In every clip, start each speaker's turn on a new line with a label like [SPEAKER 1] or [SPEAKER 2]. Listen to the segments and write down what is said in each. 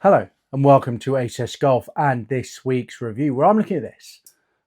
[SPEAKER 1] Hello and welcome to ACS Golf and this week's review where I'm looking at this.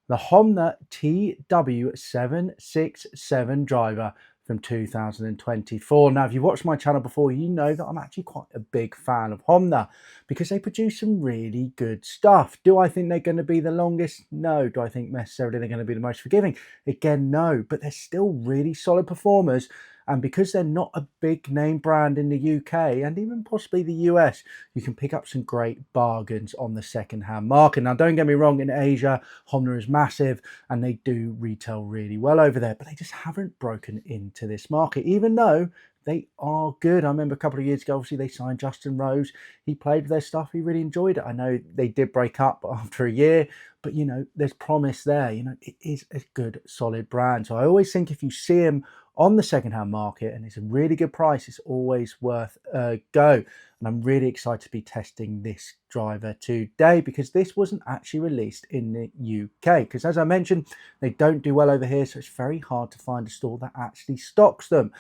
[SPEAKER 1] The Honma TW767 driver from 2024. Now, if you've watched my channel before, you know that I'm actually quite a big fan of Honma because they produce some really good stuff. Do I think they're going to be the longest? No. Do I think necessarily they're going to be the most forgiving? Again, no. But they're still really solid performers. And because they're not a big name brand in the UK and even possibly the US, you can pick up some great bargains on the second-hand market. Now, don't get me wrong, in Asia, Honma is massive and they do retail really well over there, but they just haven't broken into this market, even though they are good. I remember a couple of years ago, obviously, they signed Justin Rose. He played with their stuff. He really enjoyed it. I know they did break up after a year, but, you know, there's promise there. You know, it is a good, solid brand. So I always think if you see them on the second-hand market and it's a really good price, it's always worth a go. And I'm really excited to be testing this driver today because this wasn't actually released in the UK. Because as I mentioned, they don't do well over here, so it's very hard to find a store that actually stocks them.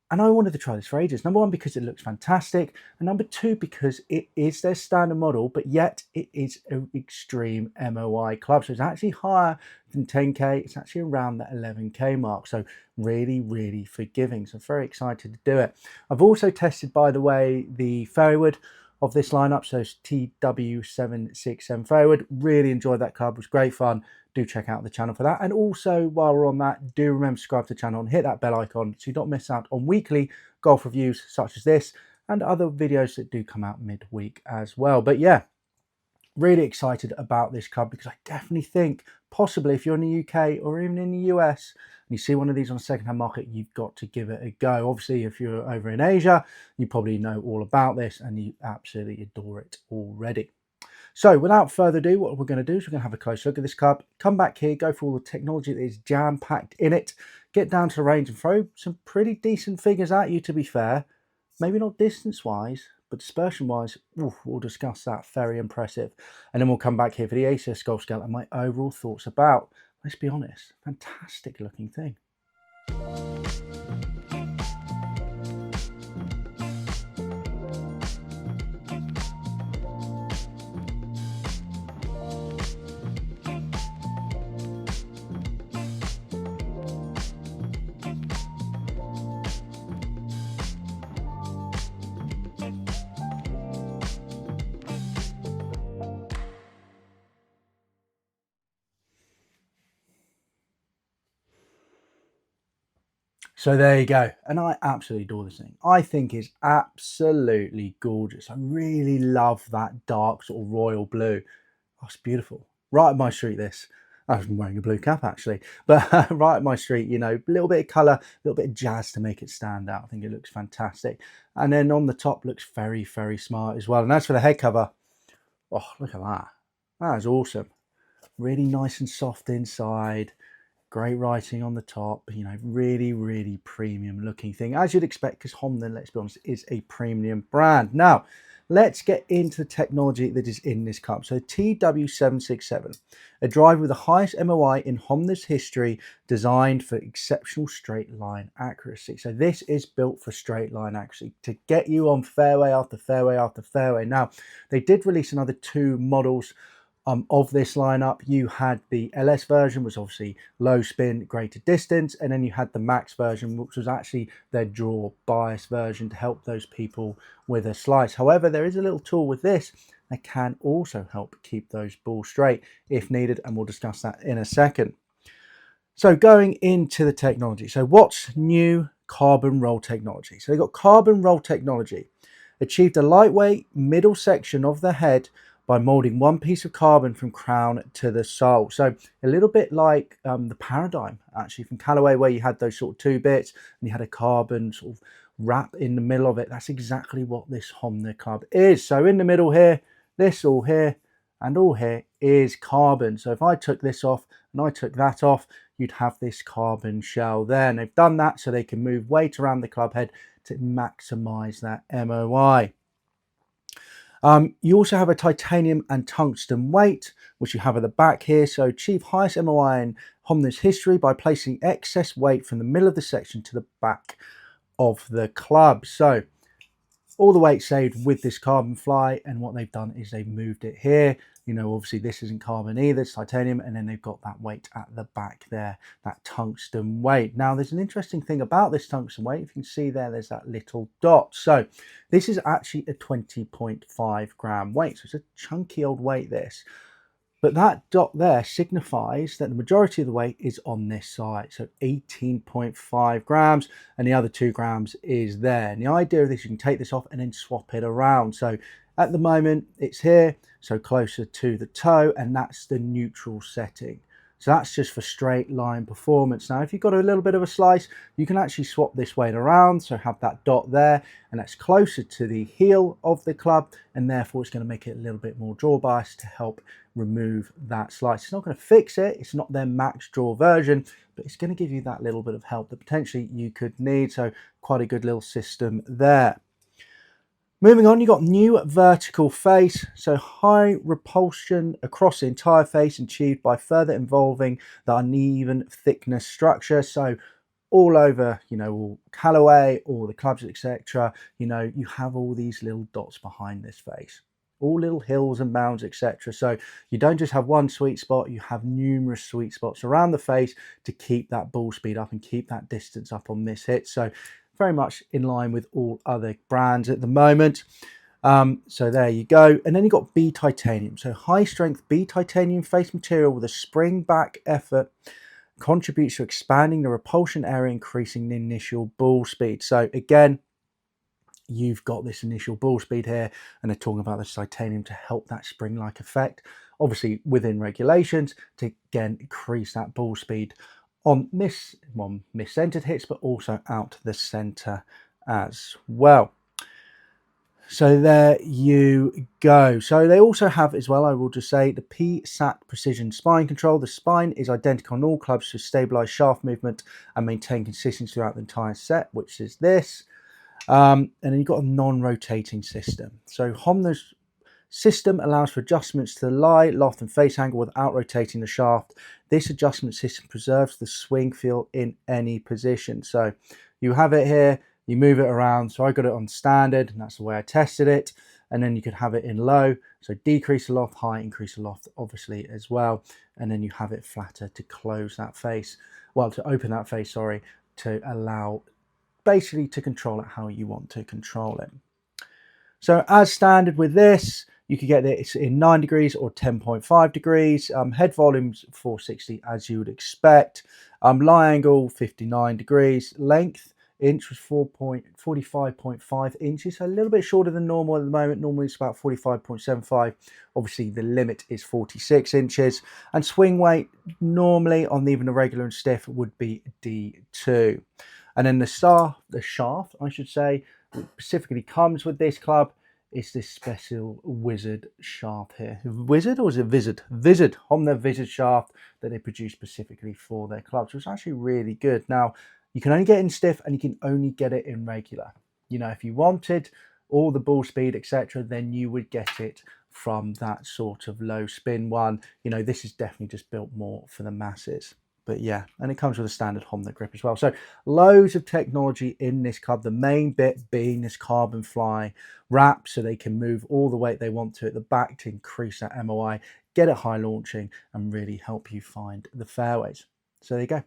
[SPEAKER 1] And I wanted to try this for ages. Number one, because it looks fantastic. And number two, because it is their standard model, but yet it is an extreme MOI club. So it's actually higher than 10K. It's actually around that 11K mark. So really, really forgiving. So I'm very excited to do it. I've also tested, by the way, the Fairway of this lineup. So it's TW767 Fairway. Really enjoyed that club. It was great fun. Do check out the channel for that. And also, while we're on that, do remember to subscribe to the channel and hit that bell icon so you don't miss out on weekly golf reviews such as this and other videos that do come out midweek as well. But yeah, really excited about this club because I definitely think possibly if you're in the UK or even in the US and you see one of these on the second-hand market, you've got to give it a go. Obviously, if you're over in Asia, you probably know all about this and you absolutely adore it already. So without further ado, what we're going to do is we're going to have a close look at this club, come back here, go through all the technology that is jam-packed in it, get down to the range and throw some pretty decent figures at you, to be fair. Maybe not distance-wise, but dispersion-wise, we'll discuss that. Very impressive. And then we'll come back here for the ACS Golf Scale and my overall thoughts about, let's be honest, fantastic looking thing. So there you go. And I absolutely adore this thing. I think it's absolutely gorgeous. I really love that dark sort of royal blue. Oh, it's beautiful. Right up my street, this. I was wearing a blue cap actually, but right up my street, you know, a little bit of colour, a little bit of jazz to make it stand out. I think it looks fantastic. And then on the top looks very, very smart as well. And as for the head cover, oh, look at that. That is awesome. Really nice and soft inside. Great writing on the top, you know, really, really premium looking thing, as you'd expect, because Honma, let's be honest, is a premium brand. Now, let's get into the technology that is in this cup. So TW767, a driver with the highest MOI in Honma's history, designed for exceptional straight line accuracy. So this is built for straight line accuracy to get you on fairway after fairway after fairway. Now, they did release another two models of this lineup. You had the LS version, which was obviously low spin, greater distance, and then you had the Max version, which was actually their draw bias version to help those people with a slice. However, there is a little tool with this that can also help keep those balls straight if needed, and we'll discuss that in a second. So going into the technology, so what's new? Carbon roll technology. So they've got carbon roll technology, achieved a lightweight middle section of the head by molding one piece of carbon from crown to the sole. So a little bit like the Paradigm, actually, from Callaway, where you had those sort of two bits and you had a carbon sort of wrap in the middle of it. That's exactly what this Honma club is. So in the middle here, this all here and all here is carbon. So if I took this off and I took that off, you'd have this carbon shell there. And they've done that so they can move weight around the club head to maximize that MOI. You also have a titanium and tungsten weight, which you have at the back here. So achieve highest MOI in Honma's history by placing excess weight from the middle of the section to the back of the club. So all the weight saved with this carbon fly, and what they've done is they've moved it here. You know, obviously this isn't carbon either, it's titanium, and then they've got that weight at the back there, that tungsten weight. Now, there's an interesting thing about this tungsten weight. If you can see there, there's that little dot. So this is actually a 20.5 gram weight. So it's a chunky old weight, this. But that dot there signifies that the majority of the weight is on this side. So 18.5 grams, and the other 2 grams is there. And the idea of this, you can take this off and then swap it around. So at the moment it's here, so closer to the toe, and that's the neutral setting. So that's just for straight line performance. Now, if you've got a little bit of a slice, you can actually swap this weight around. So have that dot there, and that's closer to the heel of the club, and therefore it's going to make it a little bit more draw bias to help remove that slice. It's not going to fix it. It's not their max draw version, but it's going to give you that little bit of help that potentially you could need. So quite a good little system there. Moving on, you've got new vertical face, so high repulsion across the entire face achieved by further involving the uneven thickness structure. So all over, you know, all Callaway, all the clubs, etc., you know, you have all these little dots behind this face, all little hills and mounds, etc. So you don't just have one sweet spot, you have numerous sweet spots around the face to keep that ball speed up and keep that distance up on this hit. So very much in line with all other brands at the moment. So there you go. And then you've got B titanium. So high strength B titanium face material with a spring back effort contributes to expanding the repulsion area, increasing the initial ball speed. So again, you've got this initial ball speed here, and they're talking about this titanium to help that spring-like effect, obviously within regulations, to again increase that ball speed on mis-centered hits, but also out the center as well. So there you go. So they also have as well, I will just say, the PSAT Precision Spine Control. The spine is identical on all clubs to stabilize shaft movement and maintain consistency throughout the entire set, which is this. And then you've got a non-rotating system. So Honma's system allows for adjustments to the lie, loft and face angle without rotating the shaft. This adjustment system preserves the swing feel in any position. So you have it here, you move it around. So I got it on standard, and that's the way I tested it. And then you could have it in low, so decrease the loft, high, increase the loft obviously as well. And then you have it flatter to close that face, well, to open that face, sorry, to allow basically to control it how you want to control it. So as standard with this, you could get this in 9 degrees or 10.5 degrees. Head volumes 460 as you would expect. Lie angle 59 degrees. Length inch was 45.5 inches, so a little bit shorter than normal at the moment. Normally it's about 45.75. Obviously the limit is 46 inches. And swing weight normally on even a regular and stiff would be D2. And then the shaft, I should say, specifically comes with this club, is this special Wizard shaft here. Wizard, or is it Vizard? Vizard, Honma Vizard shaft that they produce specifically for their clubs. So it's actually really good. Now, you can only get it in stiff and you can only get it in regular. You know, if you wanted all the ball speed, etc., then you would get it from that sort of low spin one. You know, this is definitely just built more for the masses. But yeah, and it comes with a standard Honma grip as well. So loads of technology in this club. The main bit being this carbon fly wrap, so they can move all the weight they want to at the back to increase that MOI, get it high launching, and really help you find the fairways. So there you go.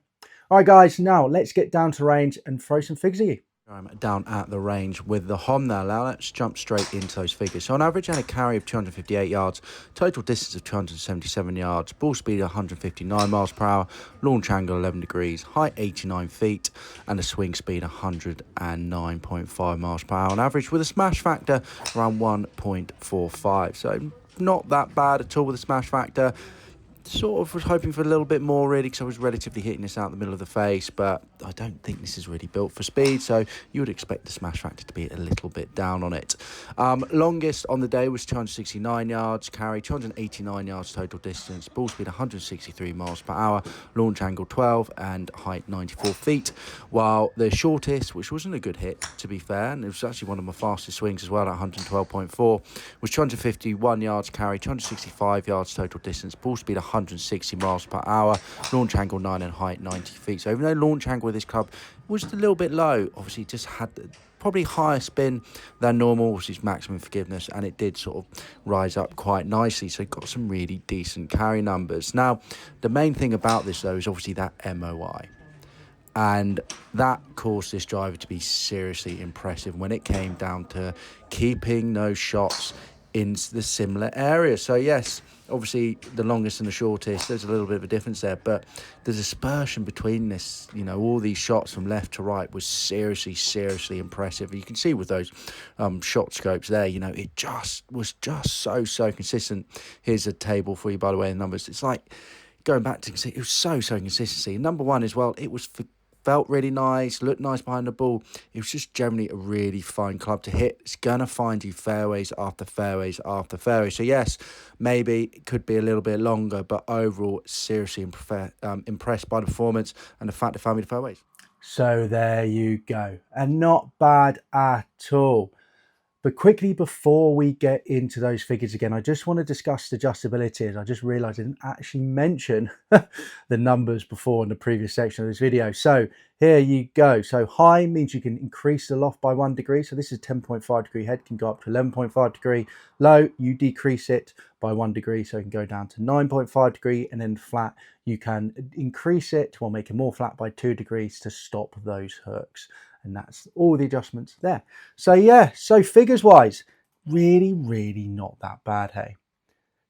[SPEAKER 1] All right, guys, now let's get down to range and throw some figures at you. I'm down at the range with the Honma. Now let's jump straight into those figures. So on average, I had a carry of 258 yards, total distance of 277 yards, ball speed 159 miles per hour, launch angle 11 degrees, height 89 feet, and a swing speed 109.5 miles per hour on average, with a smash factor around 1.45. So not that bad at all with a smash factor. Sort of was hoping for a little bit more really, because I was relatively hitting this out the middle of the face, but I don't think this is really built for speed, so you would expect the smash factor to be a little bit down on it. Longest on the day was 269 yards, carry 289 yards total distance, ball speed 163 miles per hour, launch angle 12, and height 94 feet, while the shortest, which wasn't a good hit to be fair, and it was actually one of my fastest swings as well at 112.4, was 251 yards, carry 265 yards total distance, ball speed 100 160 miles per hour. Launch angle 9 and height 90 feet. So even though launch angle with this club was a little bit low, obviously just had probably higher spin than normal, which is maximum forgiveness, and it did sort of rise up quite nicely, so it got some really decent carry numbers. Now, the main thing about this though is obviously that MOI, and that caused this driver to be seriously impressive when it came down to keeping those shots in the similar area. So yes, obviously the longest and the shortest, there's a little bit of a difference there, but the dispersion between this, you know, all these shots from left to right was seriously impressive. You can see with those shot scopes there, you know, it was so consistent. Here's a table for you, by the way, in numbers. It's like going back to, it was so consistency. Number one as well, it was felt really nice, looked nice behind the ball. It was just generally a really fine club to hit. It's going to find you fairways after fairways after fairways. So yes, maybe it could be a little bit longer, but overall, seriously impressed by the performance and the fact it found me the fairways. So there you go. And not bad at all. But quickly, before we get into those figures again, I just want to discuss the adjustability, as I just realized I didn't actually mention the numbers before in the previous section of this video. So here you go. So high means you can increase the loft by 1 degree. So this is 10.5 degree head, can go up to 11.5 degree. Low, you decrease it by 1 degree, so it can go down to 9.5 degree. And then flat, you can increase it, or make it more flat, by 2 degrees to stop those hooks. And that's all the adjustments there. So yeah, so figures wise, really not that bad, hey.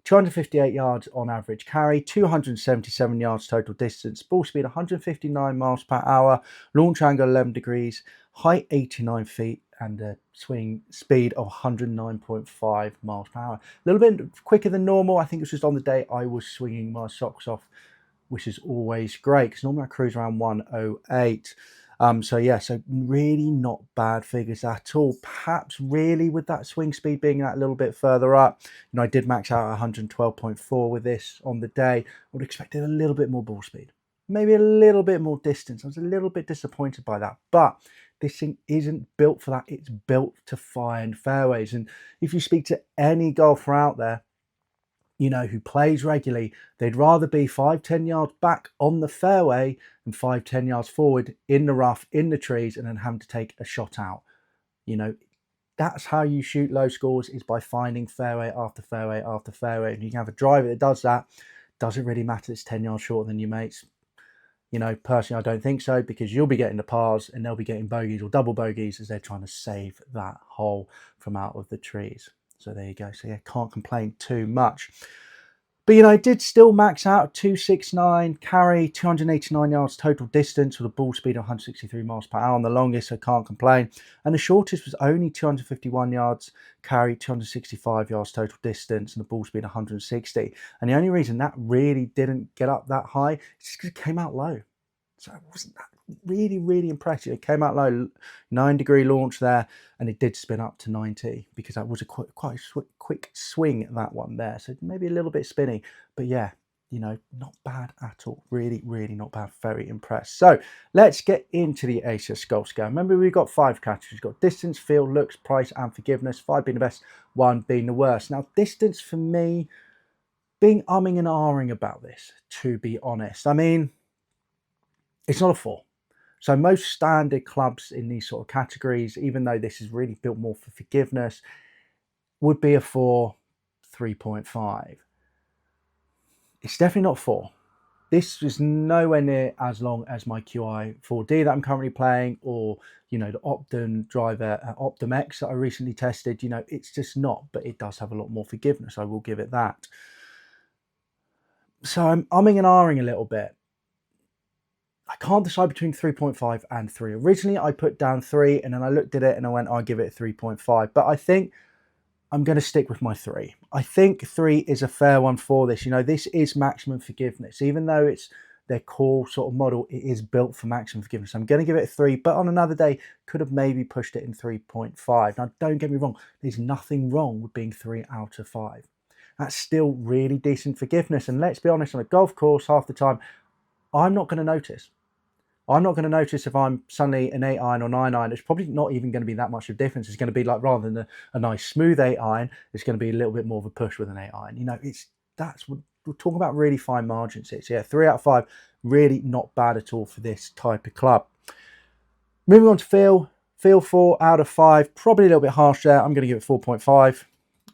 [SPEAKER 1] 258 yards on average carry, 277 yards total distance, ball speed 159 miles per hour, launch angle 11 degrees, height 89 feet, and a swing speed of 109.5 miles per hour. A little bit quicker than normal. I think it was just on the day I was swinging my socks off, which is always great, because normally I cruise around 108. So yeah, so really not bad figures at all. Perhaps really with that swing speed being that little bit further up, you know, I did max out 112.4 with this on the day. I would have expected a little bit more ball speed, maybe a little bit more distance. I was a little bit disappointed by that, but this thing isn't built for that. It's built to find fairways. And if you speak to any golfer out there, you know, who plays regularly, they'd rather be 5-10 yards back on the fairway and 5-10 yards forward in the rough, in the trees, and then having to take a shot out. You know, that's how you shoot low scores, is by finding fairway after fairway after fairway. And you can have a driver that does that. Doesn't really matter, it's 10 yards shorter than your mates. You know, personally, I don't think so, because you'll be getting the pars and they'll be getting bogeys or double bogeys as they're trying to save that hole from out of the trees. So there you go. So yeah, can't complain too much. But you know, I did still max out 269 carry, 289 yards total distance with a ball speed of 163 miles per hour on the longest, so can't complain. And the shortest was only 251 yards carry, 265 yards total distance, and a ball speed of 160. And the only reason that really didn't get up that high is just because it came out low. So it wasn't that really impressive. It came out low, 9 degree launch there, and it did spin up to 90, because that was a quite quick swing, that one there. So maybe a little bit spinny, but yeah, you know, not bad at all. Really not bad. Very impressed. So let's get into the ACS Golf scale. Remember, we've got 5 categories. We've got distance, feel, looks, price, and forgiveness. 5 being the best, 1 being the worst. Now, distance for me, being umming and ahhing about this, to be honest. I mean, it's not a 4. So most standard clubs in these sort of categories, even though this is really built more for forgiveness, would be a 4, 3.5. It's definitely not 4. This is nowhere near as long as my QI 4D that I'm currently playing, or, you know, the Optum driver, Optum X that I recently tested. You know, it's just not, but it does have a lot more forgiveness. I will give it that. So I'm umming and ahhing a little bit. I can't decide between 3.5 and 3. Originally, I put down 3, and then I looked at it and I went, I'll give it a 3.5. But I think I'm going to stick with my 3. I think 3 is a fair one for this. You know, this is maximum forgiveness. Even though it's their core sort of model, it is built for maximum forgiveness. I'm going to give it a 3, but on another day, could have maybe pushed it in 3.5. Now, don't get me wrong. There's nothing wrong with being 3 out of 5. That's still really decent forgiveness. And let's be honest, on a golf course, half the time, I'm not going to notice. I'm not going to notice if I'm suddenly an 8 iron or 9 iron. It's probably not even going to be that much of a difference. It's going to be like, rather than a nice smooth 8 iron, it's going to be a little bit more of a push with an 8 iron. You know, that's what we're talking about, really fine margins here. So yeah, 3 out of 5, really not bad at all for this type of club. Moving on to feel 4 out of 5, probably a little bit harsh there. I'm going to give it 4.5.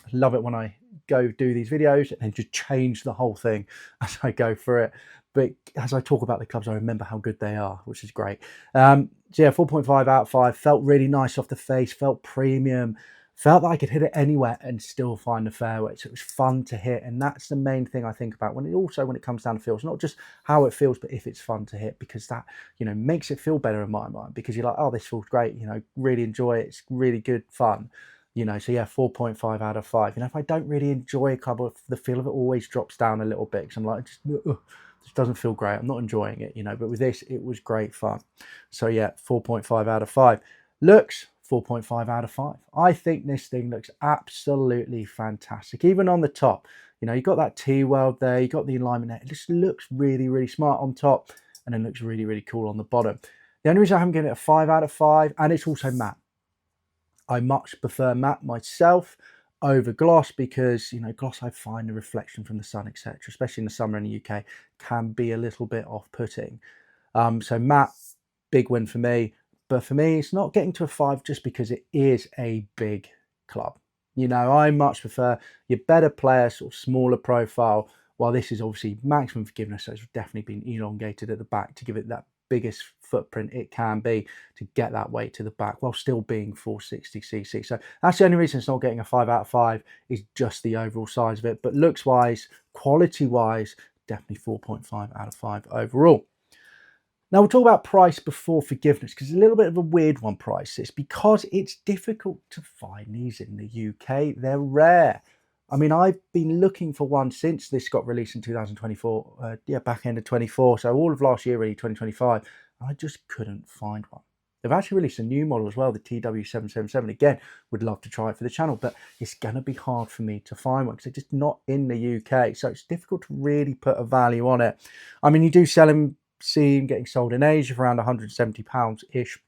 [SPEAKER 1] I love it when I go do these videos and just change the whole thing as I go through it. But as I talk about the clubs, I remember how good they are, which is great. So yeah, 4.5 out of 5. Felt really nice off the face, felt premium, felt that I could hit it anywhere and still find the fairway. So it was fun to hit. And that's the main thing I think about when it comes down to feel. It's not just how it feels, but if it's fun to hit, because that, makes it feel better in my mind, because you're like, oh, this feels great, really enjoy it. It's really good fun. So yeah, 4.5 out of 5. If I don't really enjoy a club, the feel of it always drops down a little bit, because I'm like, this doesn't feel great. I'm not enjoying it, but with this, it was great fun. So yeah, 4.5 out of 5. Looks, 4.5 out of 5. I think this thing looks absolutely fantastic. Even on the top, you've got that T-weld there, you've got the alignment there. It just looks really, really smart on top, and then looks really, really cool on the bottom. The only reason I haven't given it a 5 out of 5, and it's also matte. I much prefer matte myself over gloss, because gloss, I find the reflection from the sun, etc., especially in the summer in the UK, can be a little bit off-putting. So matte, big win for me. But for me, it's not getting to a 5 just because it is a big club. I much prefer your better player, sort of smaller profile, while this is obviously maximum forgiveness, so it's definitely been elongated at the back to give it that biggest footprint it can be to get that weight to the back while still being 460cc. So that's the only reason it's not getting a 5 out of 5, is just the overall size of it. But looks wise, quality wise, definitely 4.5 out of 5 overall. Now we'll talk about price before forgiveness, because it's a little bit of a weird one, price. It's because it's difficult to find these in the UK. They're rare. I mean, I've been looking for one since this got released in 2024, back end of 24, so all of last year, really, 2025, and I just couldn't find one. They've actually released a new model as well, the TW767. Again, would love to try it for the channel, but it's going to be hard for me to find one because they're just not in the UK, so it's difficult to really put a value on it. I mean, you do sell them, see them getting sold in Asia for around £170-ish,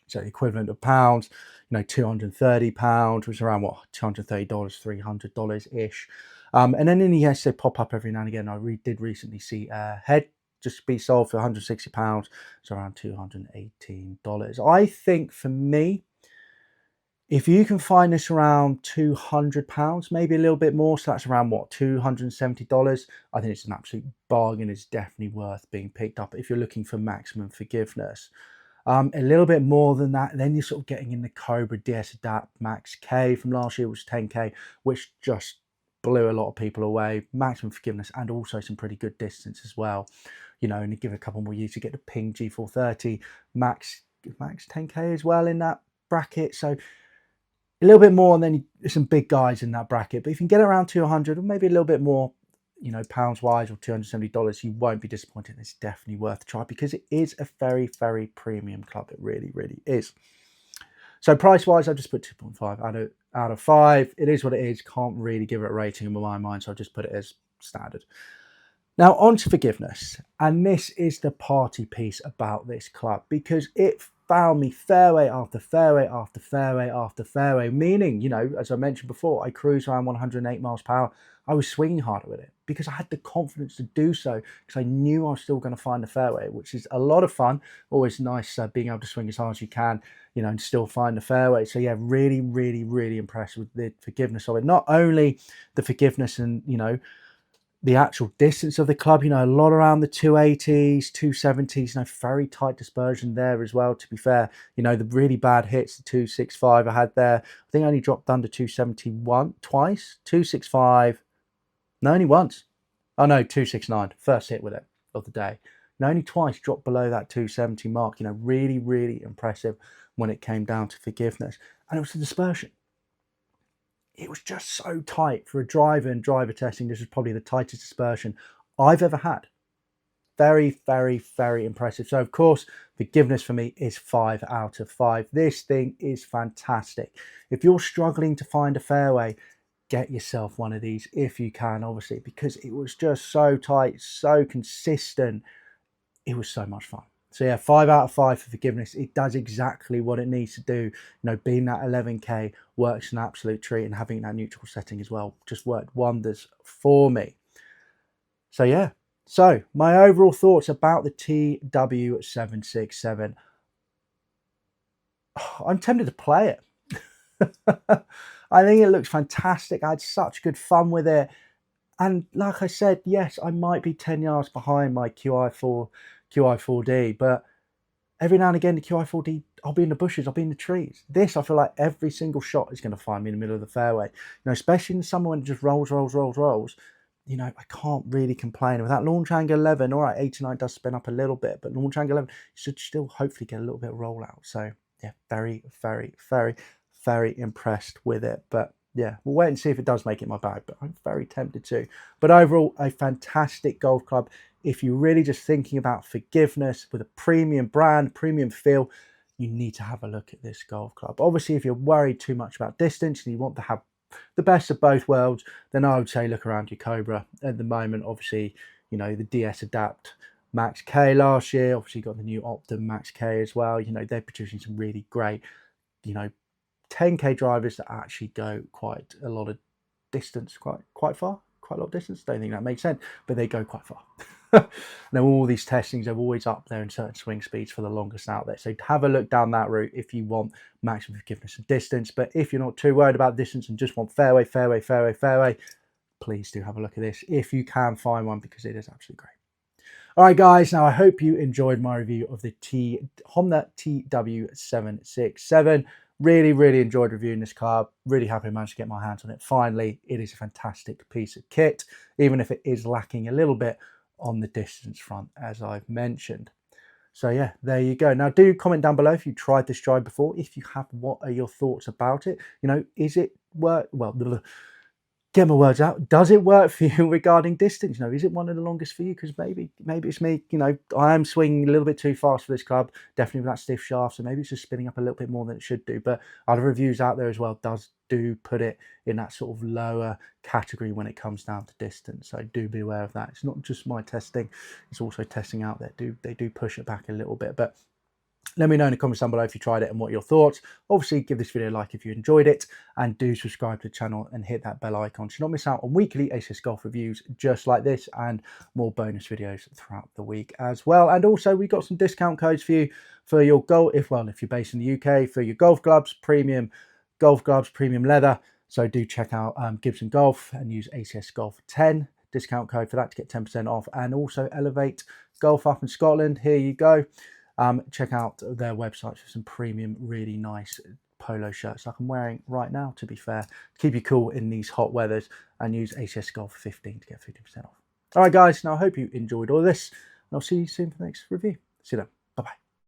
[SPEAKER 1] so the equivalent of pounds, £230, which is around what, $230, $300-ish. And then in the US, they pop up every now and again. I did recently see a head just be sold for £160, so around $218. I think for me, if you can find this around £200, maybe a little bit more, so that's around what, $270, I think it's an absolute bargain. It's definitely worth being picked up if you're looking for maximum forgiveness. A little bit more than that, then you're sort of getting in the Cobra DS Adapt Max K from last year, which was 10K, which just blew a lot of people away. Maximum forgiveness and also some pretty good distance as well. And give it a couple more years to get the Ping G430 Max 10K as well in that bracket. So a little bit more, and then some big guys in that bracket. But if you can get around 200 or maybe a little bit more, pounds wise, or $270, you won't be disappointed. It's definitely worth a try because it is a very, very premium club. It really, really is. So price wise, I've just put 2.5 out of 5. It is what it is. Can't really give it a rating in my mind, so I'll just put it as standard. Now on to forgiveness, and this is the party piece about this club, because it found me fairway after fairway after fairway after fairway, meaning, as I mentioned before, I cruised around 108 miles per hour. I was swinging harder with it because I had the confidence to do so, because I knew I was still going to find the fairway, which is a lot of fun. Always nice being able to swing as hard as you can, and still find the fairway. So yeah, really, really, really impressed with the forgiveness of it. Not only the forgiveness and, the actual distance of the club, a lot around the 280s, 270s, very tight dispersion there as well, to be fair. The really bad hits, the 265 I had there, I think I only dropped under 271 twice, 265, no, only once. Oh no, 269, first hit with it of the day. Only twice dropped below that 270 mark, really, really impressive when it came down to forgiveness. And it was the dispersion. It was just so tight for a driver and driver testing. This was probably the tightest dispersion I've ever had. Very, very, very impressive. So of course, forgiveness for me is 5 out of 5. This thing is fantastic. If you're struggling to find a fairway, get yourself one of these if you can, obviously, because it was just so tight, so consistent. It was so much fun. So yeah, 5 out of 5 for forgiveness. It does exactly what it needs to do. You know, being that 11K works an absolute treat, and having that neutral setting as well just worked wonders for me. So yeah, so my overall thoughts about the TW767. I'm tempted to play it. I think it looks fantastic. I had such good fun with it. And like I said, yes, I might be 10 yards behind my QI4D, but every now and again, the QI4D, I'll be in the bushes, I'll be in the trees. This, I feel like every single shot is going to find me in the middle of the fairway. You know, especially in summer when it just rolls. You know, I can't really complain. With that launch angle 11, all right, 89 does spin up a little bit, but launch angle 11 should still hopefully get a little bit of rollout. So yeah, very, very, very, very impressed with it. But yeah, we'll wait and see if it does make it my bag, but I'm very tempted to. But overall, a fantastic golf club. If you're really just thinking about forgiveness with a premium brand, premium feel, you need to have a look at this golf club. Obviously, if you're worried too much about distance and you want to have the best of both worlds, then I would say look around your Cobra. At the moment, obviously, you know, the DS Adapt Max K last year, obviously got the new Optum Max K as well. You know, they're producing some really great, you know, 10K drivers that actually go quite a lot of distance, quite far, quite a lot of distance. Don't think that makes sense, but they go quite far. Now, all these testings are always up there in certain swing speeds for the longest out there. So have a look down that route if you want maximum forgiveness and distance. But if you're not too worried about distance and just want fairway, please do have a look at this if you can find one, because it is absolutely great. All right, guys, now I hope you enjoyed my review of the Honma TW767. Really enjoyed reviewing this club. Really happy I managed to get my hands on it. Finally, it is a fantastic piece of kit, even if it is lacking a little bit on the distance front, as I've mentioned. So yeah, there you go. Now do comment down below if you tried this drive before. If you have, what are your thoughts about it? You know, is it work? Well, get my words out. Does it work for you regarding distance? You know, is it one of the longest for you? Because maybe it's me. You know, I am swinging a little bit too fast for this club, definitely with that stiff shaft. So maybe it's just spinning up a little bit more than it should do. But other reviews out there as well do put it in that sort of lower category when it comes down to distance. So do be aware of that. It's not just my testing; it's also testing out there. They do push it back a little bit, but. Let me know in the comments down below if you tried it and what your thoughts. Obviously, give this video a like if you enjoyed it, and do subscribe to the channel and hit that bell icon to not miss out on weekly ACS Golf reviews just like this, and more bonus videos throughout the week as well. And also, we got some discount codes for you for your golf, if you're based in the UK, for your golf clubs, premium leather. So do check out Gibson Golf and use ACS Golf 10 discount code for that to get 10% off. And also Elevate Golf up in Scotland. Here you go. Check out their website for some premium, really nice polo shirts like I'm wearing right now, to be fair, to keep you cool in these hot weathers, and use ACS Golf 15 to get 15% off. All right, guys, now I hope you enjoyed all this, and I'll see you soon for the next review. See you then. Bye-bye.